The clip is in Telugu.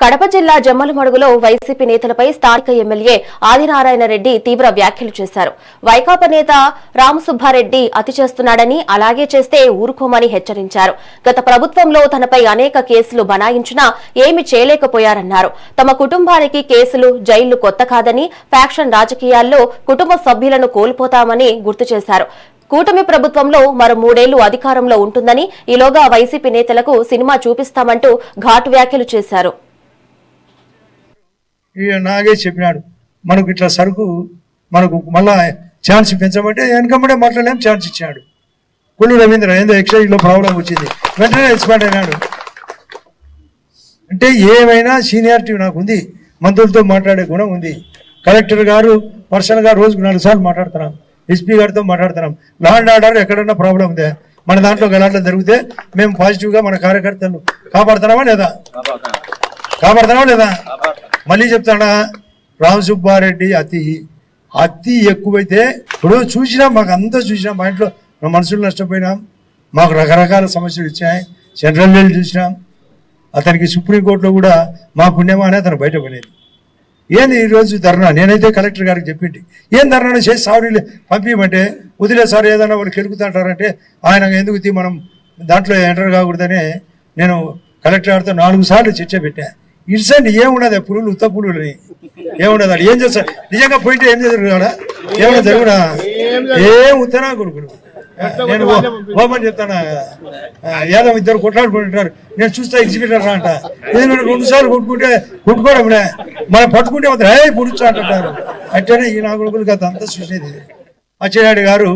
కడప జిల్లా జమ్మలమడుగులో వైసీపీ నేతలపై స్థానిక ఎమ్మెల్యే ఆదినారాయణ రెడ్డి తీవ్ర వ్యాఖ్యలు చేశారు. వైకాపా నేత రామసుబ్బారెడ్డి అతి చేస్తున్నాడని, అలాగే చేస్తే ఊరుకోమని హెచ్చరించారు. గత ప్రభుత్వంలో తనపై అనేక కేసులు బనాయించినా ఏమీ చేయలేకపోయారన్నారు. తమ కుటుంబానికి కేసులు, జైళ్లు కొత్త కాదని, ఫ్యాక్షన్ రాజకీయాల్లో కుటుంబ సభ్యులను కోల్పోతామని గుర్తు చేశారు. కూటమి ప్రభుత్వంలో మరో 3 ఏళ్లు అధికారంలో ఉంటుందని, ఈలోగా వైసీపీ నేతలకు సినిమా చూపిస్తామంటూ ఘాటు వ్యాఖ్యలు చేశారు. నాగే చెప్పినాడు, మనకు ఇట్లా సరుకు మనకు మళ్ళా ఛాన్స్ పెంచమంటే వెనకమ్మడే మాట్లాడలేం ఛాన్స్ ఇచ్చాడు. కుళ్ళు రవీంద్ర ఏందో ఎక్సైజ్లో ప్రాబ్లం వచ్చింది, వెంటనే ఎక్స్పర్ట్ అయినాడు. అంటే ఏమైనా సీనియారిటీ నాకు ఉంది, మంత్రులతో మాట్లాడే గుణం ఉంది. కలెక్టర్ గారు పర్సనల్గా రోజుకు 4 సార్లు మాట్లాడుతున్నాం, ఎస్పీ గారితో మాట్లాడుతున్నాం. లా అండ్ ఆర్డర్ ఎక్కడన్నా ప్రాబ్లం ఉందే, మన దాంట్లో గలాట్లు జరిగితే మేము పాజిటివ్గా మన కార్యకర్తలు కాపాడుతున్నామా లేదా? మళ్ళీ చెప్తాడా, రామసుబ్బారెడ్డి అతి ఎక్కువైతే ఇప్పుడు చూసినా, మాకు అంతా చూసినాం, మా ఇంట్లో మా మనుషులు నష్టపోయినాం, మాకు రకరకాల సమస్యలు ఇచ్చాయి. సెంట్రల్ జైలు చూసినాం, అతనికి సుప్రీంకోర్టులో కూడా మా పుణ్యమానే అతను బయటపడేది. ఏంది ఈరోజు ధర్నా? నేనైతే కలెక్టర్ గారికి చెప్పింది, ఏం ధర్నా చేసి సావరీలు పంపించమంటే వదిలే సార్, ఏదన్నా వాళ్ళు కెలుకుతుంటారంటే ఆయన ఎందుకు మనం దాంట్లో ఎంటర్ కాకూడదని నేను కలెక్టర్ గారితో 4 సార్లు చర్చ పెట్టా. ఇన్సెంట్ ఏమున్నది, పులులు ఉత్త పులులు ఏమున్నది, అది ఏం చేస్తారు? నిజంగా పోయింటే ఏం చేస్తారు కదా, ఏమన్నా జరుగునా? ఏం ఉత్తరా కొడుకులు. నేను ఓపెన్ చెప్తాను, యాదవ్ 2 కొట్లాడుకుంటుంటారు, నేను చూస్తా ఎగ్జిబిటర్ రా అంట. ఎందుకంటే 2 సార్లు కొట్టుకోవడం మనం పట్టుకుంటే మాత్రం పుడుచు అంటుంటారు. అట్లనే ఈ నా కొడుకులు గత అంతా చూసేది. అచ్చెన్నాయుడు గారు